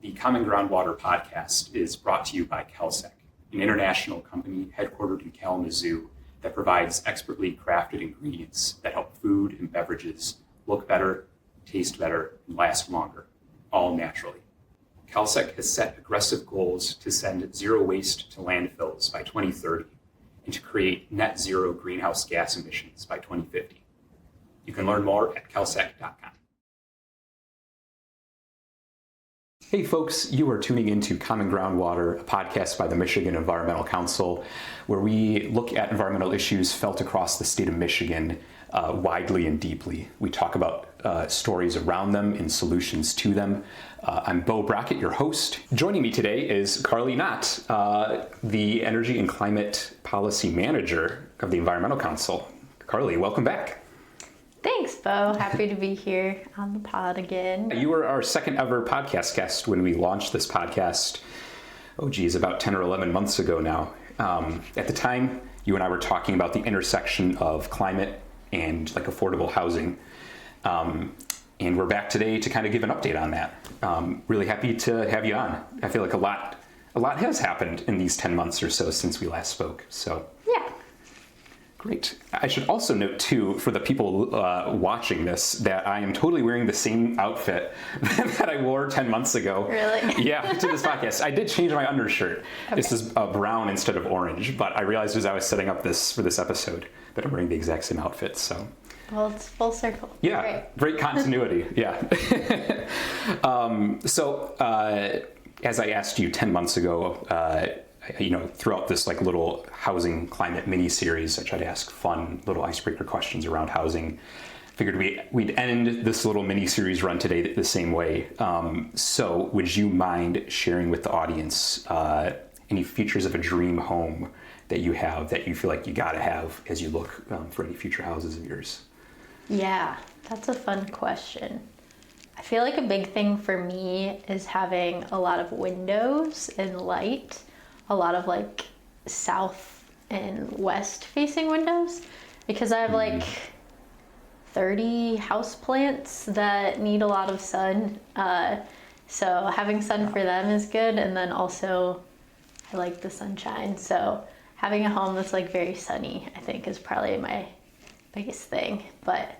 The Common Groundwater podcast is brought to you by CalSec, an international company headquartered in Kalamazoo that provides expertly crafted ingredients that help food and beverages look better, taste better, and last longer, all naturally. CalSec has set aggressive goals to send zero waste to landfills by 2030 and to create net zero greenhouse gas emissions by 2050. You can learn more at calsec.com. Hey folks, you are tuning into Common Groundwater, a podcast by the Michigan Environmental Council, where we look at environmental issues felt across the state of Michigan widely and deeply. We talk about stories around them and solutions to them. I'm Beau, Brockett, your host. Joining me today is Carly Knott, the Energy and Climate Policy Manager of the Environmental Council. Carly, welcome back. Thanks, Beau. Happy to be here on the pod again. You were our second ever podcast guest when we launched this podcast, about 10 or 11 months ago now. At the time, you and I were talking about the intersection of climate and affordable housing. And we're back today to kind of give an update on that. Really happy to have you on. I feel like a lot has happened in these 10 months or so since we last spoke. So yeah. Great. I should also note, too, for the people watching this, that I am totally wearing the same outfit that I wore 10 months ago. Really? Yeah, to this podcast. I did change my undershirt. Okay. This is brown instead of orange, but I realized as I was setting up for this episode that I'm wearing the exact same outfit, so. Well, it's full circle. Yeah, great continuity, yeah. As I asked you 10 months ago, throughout this little housing climate mini-series, I try to ask fun little icebreaker questions around housing. Figured we'd end this little mini-series run today the same way. So would you mind sharing with the audience any features of a dream home that you have that you feel like you gotta have as you look for any future houses of yours? Yeah, that's a fun question. I feel like a big thing for me is having a lot of windows and light. A lot of south and west facing windows, because I have 30 houseplants that need a lot of sun. So having sun for them is good. And then also I like the sunshine. So having a home that's very sunny, I think, is probably my biggest thing. But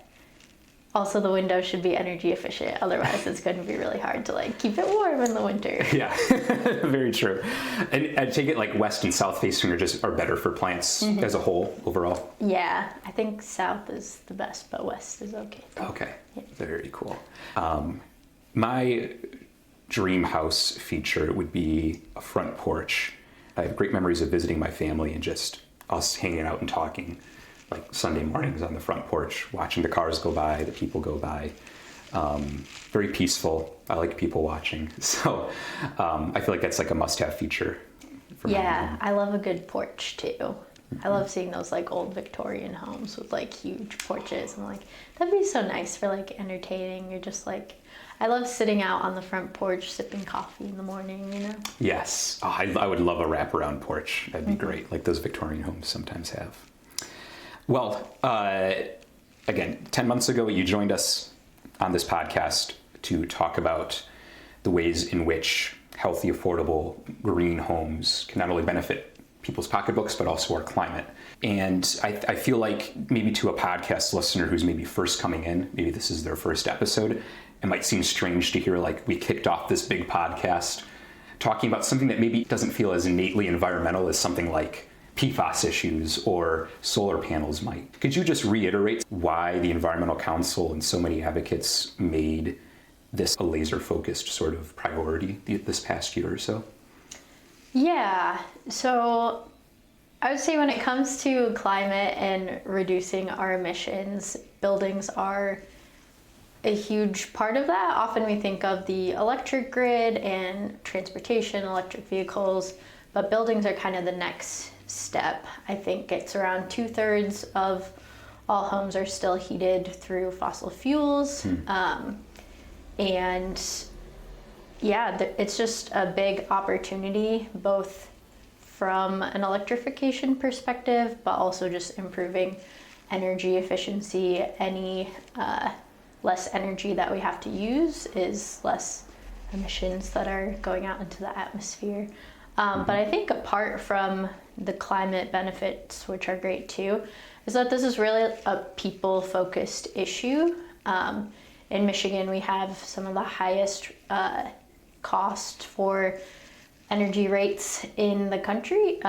also the window should be energy efficient. Otherwise it's going to be really hard to keep it warm in the winter. Yeah, very true. And I take it west and south facing are better for plants as a whole overall? Yeah, I think south is the best, but west is okay. Okay, yeah. Very cool. My dream house feature would be a front porch. I have great memories of visiting my family and just us hanging out and talking. Sunday mornings on the front porch, watching the cars go by, the people go by. Very peaceful. I like people watching. So I feel like that's a must-have feature. Yeah, I love a good porch too. Mm-hmm. I love seeing those old Victorian homes with huge porches. I'm that'd be so nice for entertaining. You're just I love sitting out on the front porch, sipping coffee in the morning, Yes. Oh, I would love a wraparound porch. That'd be great, like those Victorian homes sometimes have. Well, again, 10 months ago, you joined us on this podcast to talk about the ways in which healthy, affordable, green homes can not only benefit people's pocketbooks, but also our climate. And I feel like maybe to a podcast listener who's maybe first coming in, maybe this is their first episode, it might seem strange to hear we kicked off this big podcast talking about something that maybe doesn't feel as innately environmental as something like PFAS issues or solar panels might. Could you just reiterate why the Environmental Council and so many advocates made this a laser-focused sort of priority this past year or so? Yeah, so I would say when it comes to climate and reducing our emissions, buildings are a huge part of that. Often we think of the electric grid and transportation, electric vehicles, but buildings are kind of the next step. I think it's around 2/3 of all homes are still heated through fossil fuels. And yeah, it's just a big opportunity, both from an electrification perspective, but also just improving energy efficiency. Any less energy that we have to use is less emissions that are going out into the atmosphere. But I think apart from the climate benefits, which are great too, is that this is really a people-focused issue. In Michigan, we have some of the highest cost for energy rates in the country,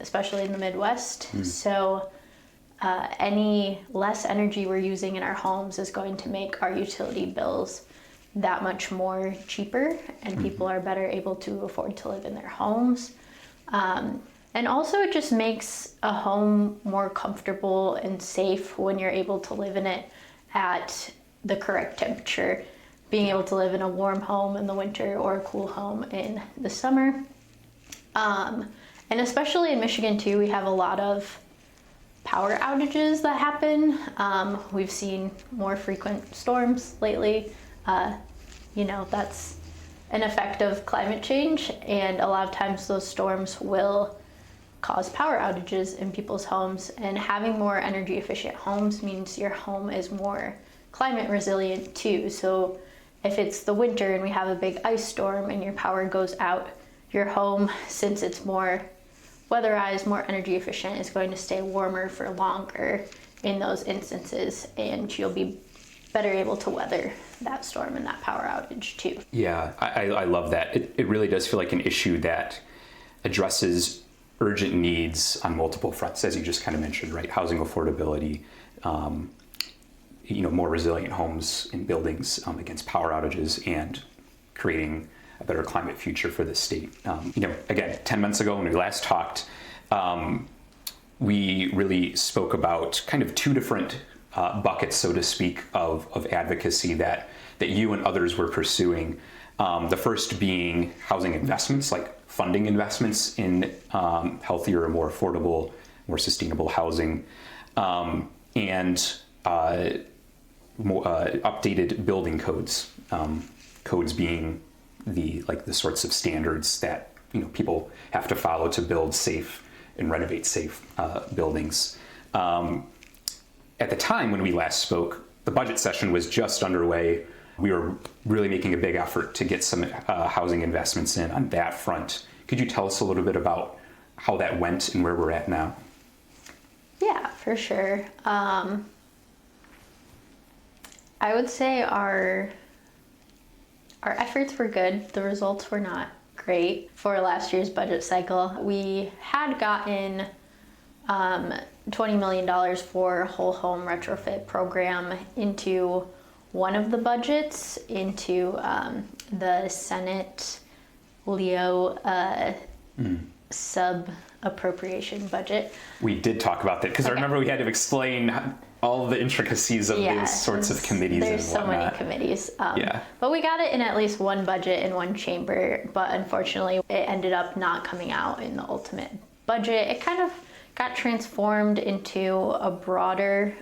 especially in the Midwest. So any less energy we're using in our homes is going to make our utility bills that much more cheaper, and people are better able to afford to live in their homes. And also it just makes a home more comfortable and safe when you're able to live in it at the correct temperature. Being able to live in a warm home in the winter or a cool home in the summer. And especially in Michigan too, we have a lot of power outages that happen. We've seen more frequent storms lately. That's an effect of climate change, and a lot of times those storms will cause power outages in people's homes, and having more energy efficient homes means your home is more climate resilient too. So if it's the winter and we have a big ice storm and your power goes out, your home, since it's more weatherized, more energy efficient, is going to stay warmer for longer in those instances, and you'll be better able to weather that storm and that power outage too. Yeah, I love that. It really does feel like an issue that addresses urgent needs on multiple fronts, as you just kind of mentioned, right? Housing affordability, more resilient homes and buildings against power outages, and creating a better climate future for the state. Again, 10 months ago when we last talked, we really spoke about kind of two different buckets, so to speak, of advocacy that you and others were pursuing. The first being housing investments, like funding investments in healthier, more affordable, more sustainable housing, and more updated building codes. Codes being the sorts of standards that people have to follow to build safe and renovate safe buildings. At the time when we last spoke, the budget session was just underway. We were really making a big effort to get some housing investments in on that front. Could you tell us a little bit about how that went and where we're at now? Yeah, for sure. I would say our efforts were good. The results were not great for last year's budget cycle. We had gotten $20 million for a whole home retrofit program into one of the budgets, into the Senate Leo sub appropriation budget. We did talk about that because I remember we had to explain all the intricacies of these sorts of committees and whatnot. There's so many committees. But we got it in at least one budget in one chamber, but unfortunately it ended up not coming out in the ultimate budget. It kind of got transformed into a broader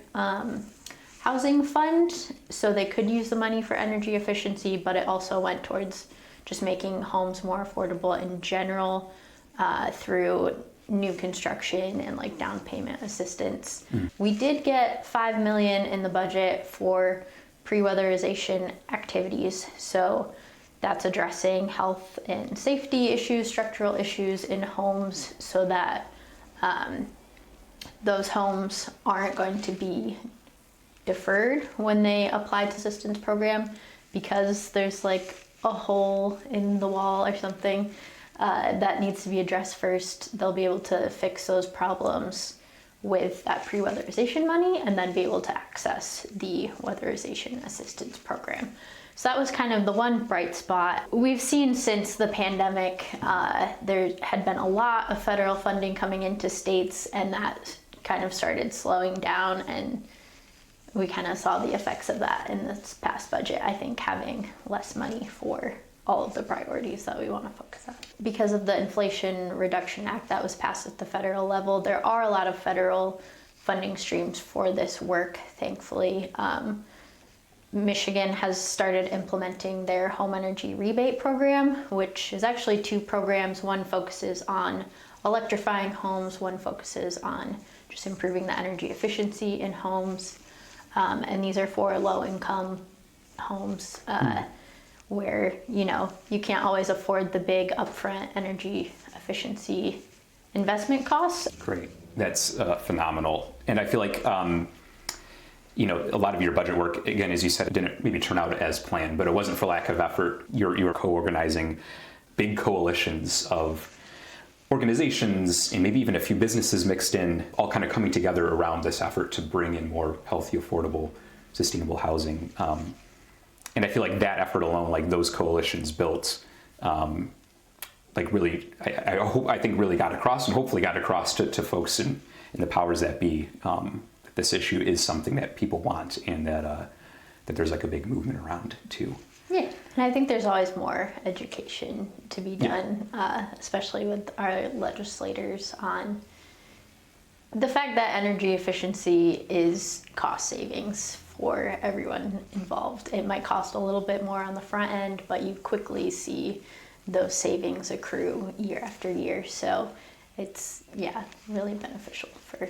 housing fund, so they could use the money for energy efficiency, but it also went towards just making homes more affordable in general through new construction and like down payment assistance. We did get $5 million in the budget for pre-weatherization activities. So that's addressing health and safety issues, structural issues in homes, so that those homes aren't going to be deferred when they apply to assistance program, because there's like a hole in the wall or something that needs to be addressed first. They'll be able to fix those problems with that pre-weatherization money and then be able to access the weatherization assistance program. So that was kind of the one bright spot. We've seen since the pandemic, there had been a lot of federal funding coming into states, and that kind of started slowing down, and we kind of saw the effects of that in this past budget, I think, having less money for all of the priorities that we want to focus on. Because of the Inflation Reduction Act that was passed at the federal level, there are a lot of federal funding streams for this work, thankfully. Michigan has started implementing their home energy rebate program, which is actually two programs. One focuses on electrifying homes, one focuses on just improving the energy efficiency in homes. And these are for low-income homes where, you can't always afford the big upfront energy efficiency investment costs. Great. That's phenomenal. And I feel like, a lot of your budget work, again, as you said, didn't maybe turn out as planned, but it wasn't for lack of effort. You were co-organizing big coalitions of organizations and maybe even a few businesses mixed in, all kind of coming together around this effort to bring in more healthy, affordable, sustainable housing. And I feel like that effort alone, like those coalitions built, really, I think really got across, and hopefully got across to folks in the powers that be, that this issue is something that people want, and that there's like a big movement around too. Yeah, and I think there's always more education to be done, especially with our legislators, on the fact that energy efficiency is cost savings for everyone involved. It might cost a little bit more on the front end, but you quickly see those savings accrue year after year. So it's, really beneficial for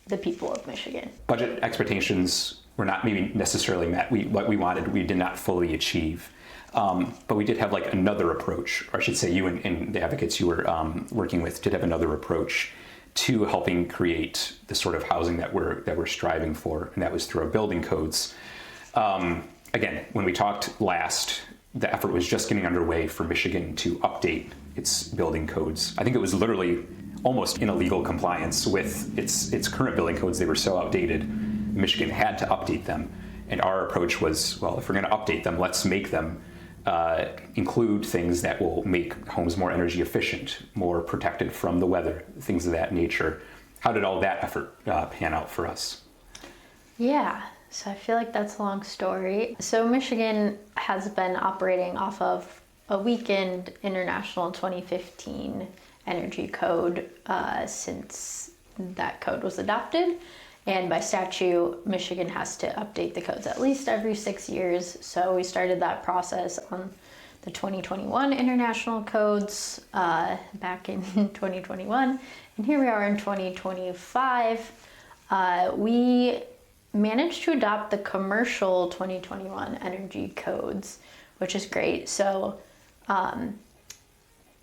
the people of Michigan. Budget expectations were not maybe necessarily met. What we wanted, we did not fully achieve. But we did have like another approach, or I should say you and the advocates you were working with did have another approach to helping create the sort of housing that we're striving for, and that was through our building codes. Again, when we talked last, the effort was just getting underway for Michigan to update its building codes. I think it was literally almost in illegal compliance with its current building codes. They were so outdated, Michigan had to update them. And our approach was, well, if we're going to update them, let's make them include things that will make homes more energy efficient, more protected from the weather, things of that nature. How did all that effort pan out for us? Yeah, so I feel like that's a long story. So Michigan has been operating off of a weakened International 2015 energy code since that code was adopted. And by statute, Michigan has to update the codes at least every 6 years. So we started that process on the 2021 international codes back in 2021. And here we are in 2025. We managed to adopt the commercial 2021 energy codes, which is great. So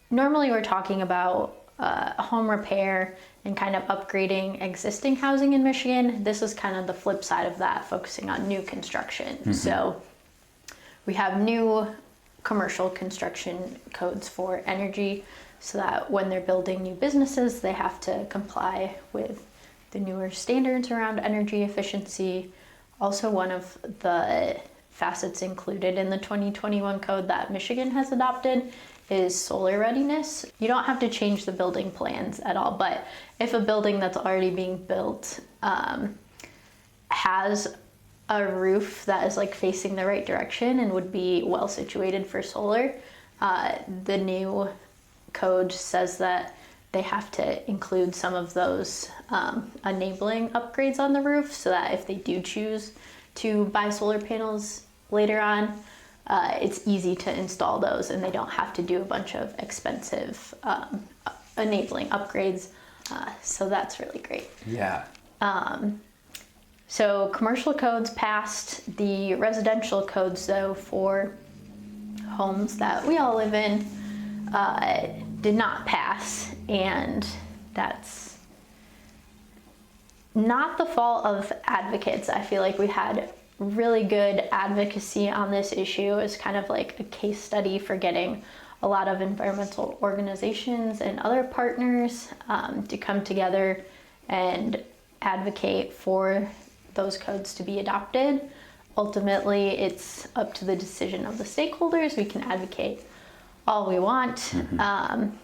normally we're talking about home repair and kind of upgrading existing housing in Michigan. This is kind of the flip side of that, focusing on new construction. Mm-hmm. So we have new commercial construction codes for energy, so that when they're building new businesses, they have to comply with the newer standards around energy efficiency. Also, one of the facets included in the 2021 code that Michigan has adopted is solar readiness. You don't have to change the building plans at all, but if a building that's already being built has a roof that is like facing the right direction and would be well situated for solar, the new code says that they have to include some of those enabling upgrades on the roof, so that if they do choose to buy solar panels later on, it's easy to install those and they don't have to do a bunch of expensive enabling upgrades. So that's really great. Yeah. So commercial codes passed. The residential codes, though, for homes that we all live in did not pass. And that's not the fault of advocates. I feel like we had really good advocacy on this issue. It's kind of like a case study for getting a lot of environmental organizations and other partners to come together and advocate for those codes to be adopted. Ultimately, it's up to the decision of the stakeholders. We can advocate all we want,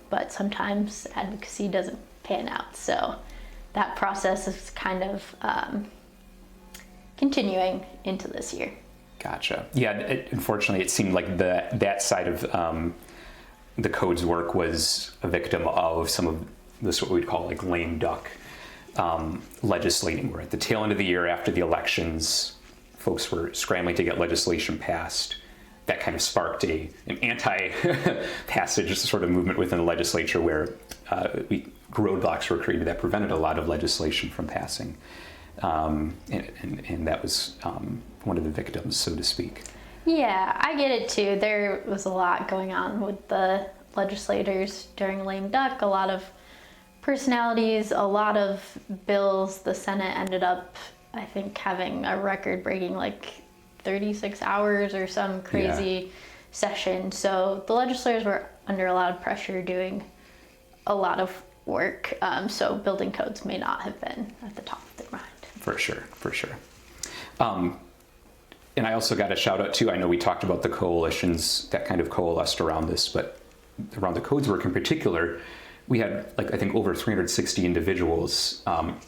but sometimes advocacy doesn't pan out. So that process is kind of continuing into this year. Gotcha. Yeah, unfortunately, it seemed like that side of the code's work was a victim of some of this, what we'd call like lame duck legislating. We're at the tail end of the year after the elections. Folks were scrambling to get legislation passed. That kind of sparked an anti-passage sort of movement within the legislature, where roadblocks were created that prevented a lot of legislation from passing. And that was one of the victims, so to speak. Yeah, I get it too. There was a lot going on with the legislators during lame duck, a lot of personalities, a lot of bills. The Senate ended up, I think, having a record-breaking 36 hours or some crazy session. So the legislators were under a lot of pressure doing a lot of work. So building codes may not have been at the top of their mind. For sure. And I also got a shout out too. I know we talked about the coalitions that kind of coalesced around this, but around the codes work in particular, we had I think over 360 individuals,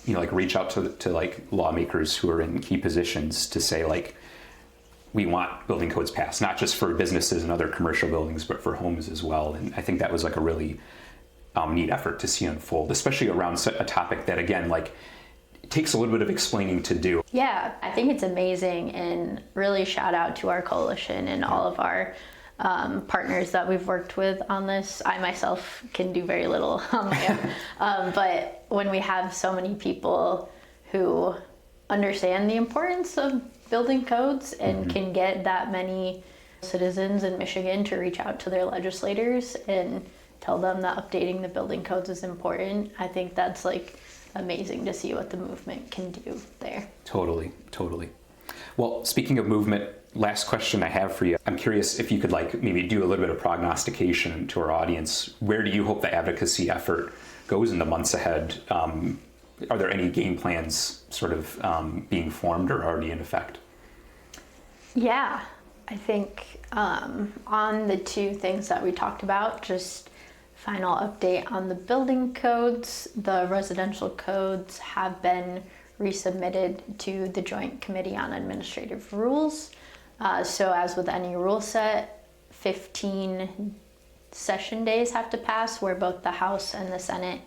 reach out to lawmakers who are in key positions to say we want building codes passed, not just for businesses and other commercial buildings, but for homes as well. And I think that was a really neat effort to see unfold, especially around a topic that again, it takes a little bit of explaining to do. Yeah, I think it's amazing, and really shout out to our coalition and all of our partners that we've worked with on this. I myself can do very little on my own, but when we have so many people who understand the importance of building codes and can get that many citizens in Michigan to reach out to their legislators and tell them that updating the building codes is important, I think that's amazing to see what the movement can do there. Totally. Well, speaking of movement, last question I have for you. I'm curious if you could maybe do a little bit of prognostication to our audience. Where do you hope the advocacy effort goes in the months ahead? Are there any game plans sort of being formed or already in effect? Yeah, I think on the two things that we talked about, just final update on the building codes. The residential codes have been resubmitted to the Joint Committee on Administrative Rules. So as with any rule set, 15 session days have to pass where both the House and the Senate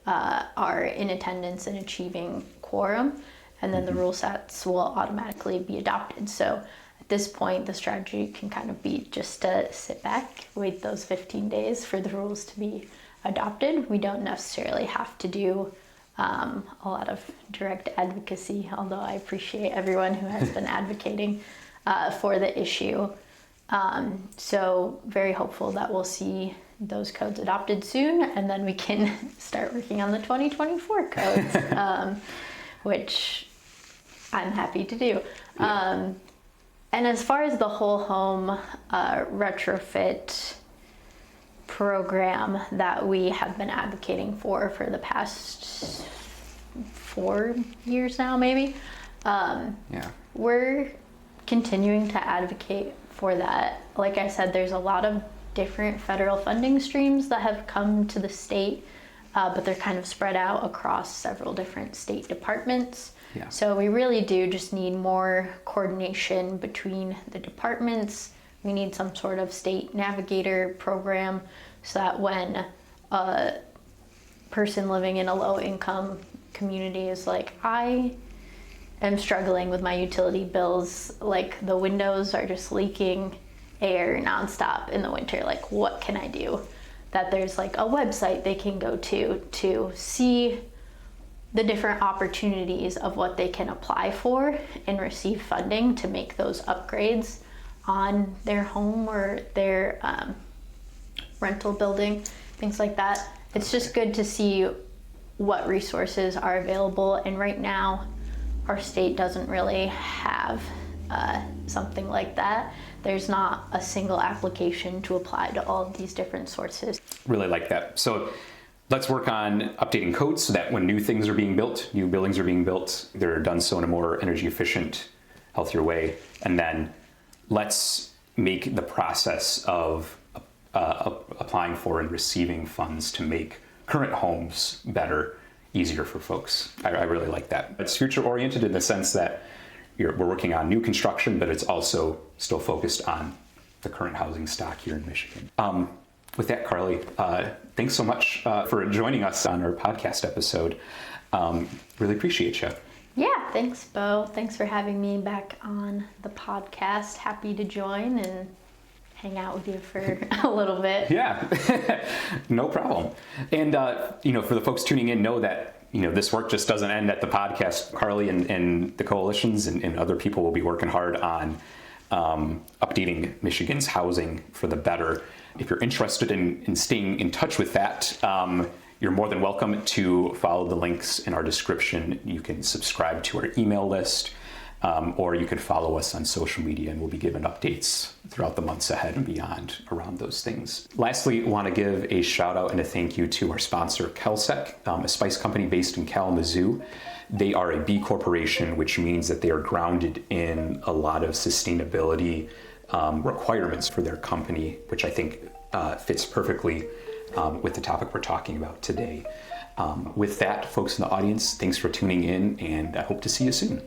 are in attendance and achieving quorum, and then the rule sets will automatically be adopted. So at this point, the strategy can kind of be just to sit back, wait those 15 days for the rules to be adopted. We don't necessarily have to do a lot of direct advocacy, although I appreciate everyone who has been advocating for the issue. So very hopeful that we'll see those codes adopted soon, and then we can start working on the 2024 codes, which I'm happy to do. Yeah. And as far as the whole home retrofit program that we have been advocating for the past 4 years now, maybe, we're continuing to advocate for that. Like I said, there's a lot of different federal funding streams that have come to the state, but they're kind of spread out across several different state departments. Yeah. So we really do just need more coordination between the departments. We need some sort of state navigator program so that when a person living in a low income community is I am struggling with my utility bills, the windows are just leaking air nonstop in the winter, what can I do? That there's a website they can go to see the different opportunities of what they can apply for and receive funding to make those upgrades on their home or their rental building, things like that. It's just good to see what resources are available, and right now our state doesn't really have something like that. There's not a single application to apply to all of these different sources. Really like that. So let's work on updating codes so that when new things are being built, new buildings are being built, they're done so in a more energy efficient, healthier way. And then let's make the process of applying for and receiving funds to make current homes better, easier for folks. I really like that. It's future oriented in the sense that we're working on new construction, but it's also still focused on the current housing stock here in Michigan. With that, Carly, thanks so much for joining us on our podcast episode. Really appreciate you. Yeah, thanks, Beau. Thanks for having me back on the podcast. Happy to join and hang out with you for a little bit. Yeah, no problem. And, for the folks tuning in, know that, this work just doesn't end at the podcast. Carly and the coalitions and other people will be working hard on updating Michigan's housing for the better. If you're interested in staying in touch with that, you're more than welcome to follow the links in our description. You can subscribe to our email list, or you can follow us on social media, and we'll be giving updates throughout the months ahead and beyond around those things. Lastly, I want to give a shout out and a thank you to our sponsor, Kelsec, a spice company based in Kalamazoo. They are a B corporation, which means that they are grounded in a lot of sustainability requirements for their company, which I think fits perfectly with the topic we're talking about today. With that, folks in the audience, thanks for tuning in, and I hope to see you soon.